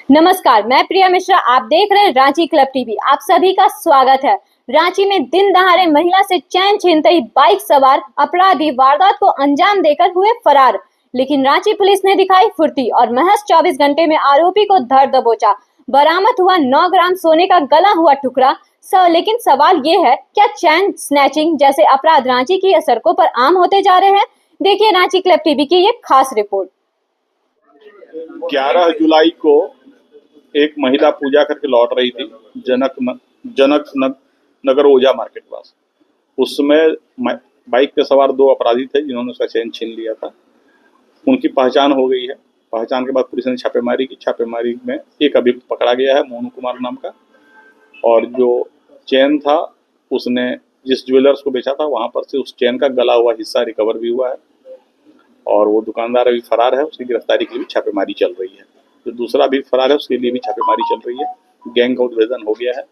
नमस्कार, मैं प्रिया मिश्रा। आप देख रहे हैं रांची क्लब टीवी। आप सभी का स्वागत है। रांची में दिन दहाड़े महिला से चैन छीनते ही बाइक सवार अपराधी वारदात को अंजाम देकर हुए फरार। लेकिन रांची पुलिस ने दिखाई फुर्ती और महज 24 घंटे में आरोपी को धर दबोचा। बरामद हुआ 9 ग्राम सोने का गला हुआ टुकड़ा। लेकिन सवाल ये है, क्या चैन स्नैचिंग जैसे अपराध रांची की सड़कों पर आम होते जा रहे हैं? देखिए रांची क्लब टीवी की ये खास रिपोर्ट। 11 जुलाई को एक महिला पूजा करके लौट रही थी जनक नगर ओझा मार्केट पास। उसमें बाइक पे सवार 2 अपराधी थे जिन्होंने उसका चेन छीन लिया था। उनकी पहचान हो गई है। पहचान के बाद पुलिस ने छापेमारी की। छापेमारी में एक अभियुक्त पकड़ा गया है, मोनू कुमार नाम का। और जो चेन था उसने जिस ज्वेलर्स को बेचा था वहां पर से उस चेन का गला हुआ हिस्सा रिकवर भी हुआ है और वो दुकानदार अभी फरार है। उसकी गिरफ्तारी के लिए छापेमारी चल रही है। जो दूसरा भी फरार है उसके लिए भी छापेमारी चल रही है। गैंग का उद्भेदन हो गया है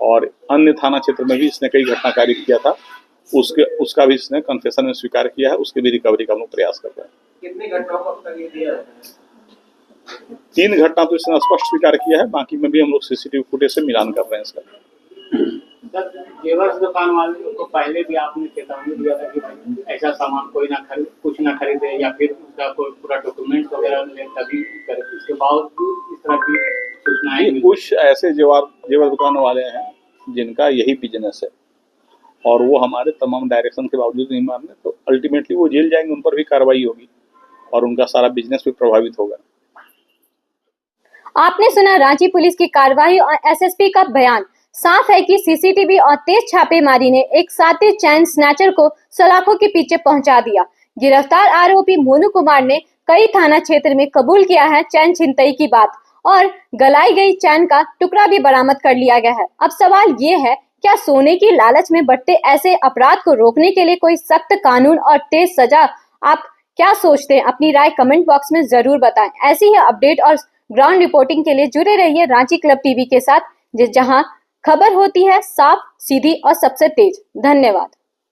और अन्य थाना क्षेत्र में भी इसने कई घटना कारित किया था। उसका भी इसने कन्फेशन में स्वीकार किया है। उसके भी रिकवरी का हम लोग प्रयास कर रहे हैं। कितनी घटनाओं को अब तक ये दिया है? 3 घटना तो इसने स्पष्ट स्वीकार किया है। बाकी में भी हम लोग सीसीटीवी फुटेज से मिलान कर रहे हैं इसका। जेवर्स दुकान वाले को पहले भी आपने चेतावनी दिया था कि ऐसा सामान कोई कुछ ना खरीदे या फिर उसका कोई पूरा डॉक्यूमेंट वगैरह ले तभी करे। इसके बावजूद इस तरह की सूचनाएं कुछ ऐसे जेवर दुकान वाले हैं जिनका यही बिजनेस है और वो हमारे तमाम डायरेक्शन के बावजूद नहीं मान रहे, तो अल्टीमेटली वो जेल जाएंगे। उन पर भी कार्रवाई होगी और उनका सारा बिजनेस भी प्रभावित होगा। आपने सुना रांची पुलिस की कार्रवाई और एसएसपी का बयान। साफ है कि सीसीटीवी और तेज छापेमारी ने एक साथी चैन स्नैचर को सलाखों के पीछे पहुंचा दिया। गिरफ्तार आरोपी मोनू कुमार ने कई थाना क्षेत्र में कबूल किया है चैन छिनतई की बात और गलाई गई चैन का टुकड़ा भी बरामद कर लिया गया है। अब सवाल ये है, क्या सोने की लालच में बढ़ते ऐसे अपराध को रोकने के लिए कोई सख्त कानून और तेज सजा? आप क्या सोचते हैं? अपनी राय कमेंट बॉक्स में जरूर बताएं। ऐसी ही अपडेट और ग्राउंड रिपोर्टिंग के लिए जुड़े रहिए रांची क्लब टीवी के साथ, जहां खबर होती है साफ, सीधी और सबसे तेज। धन्यवाद।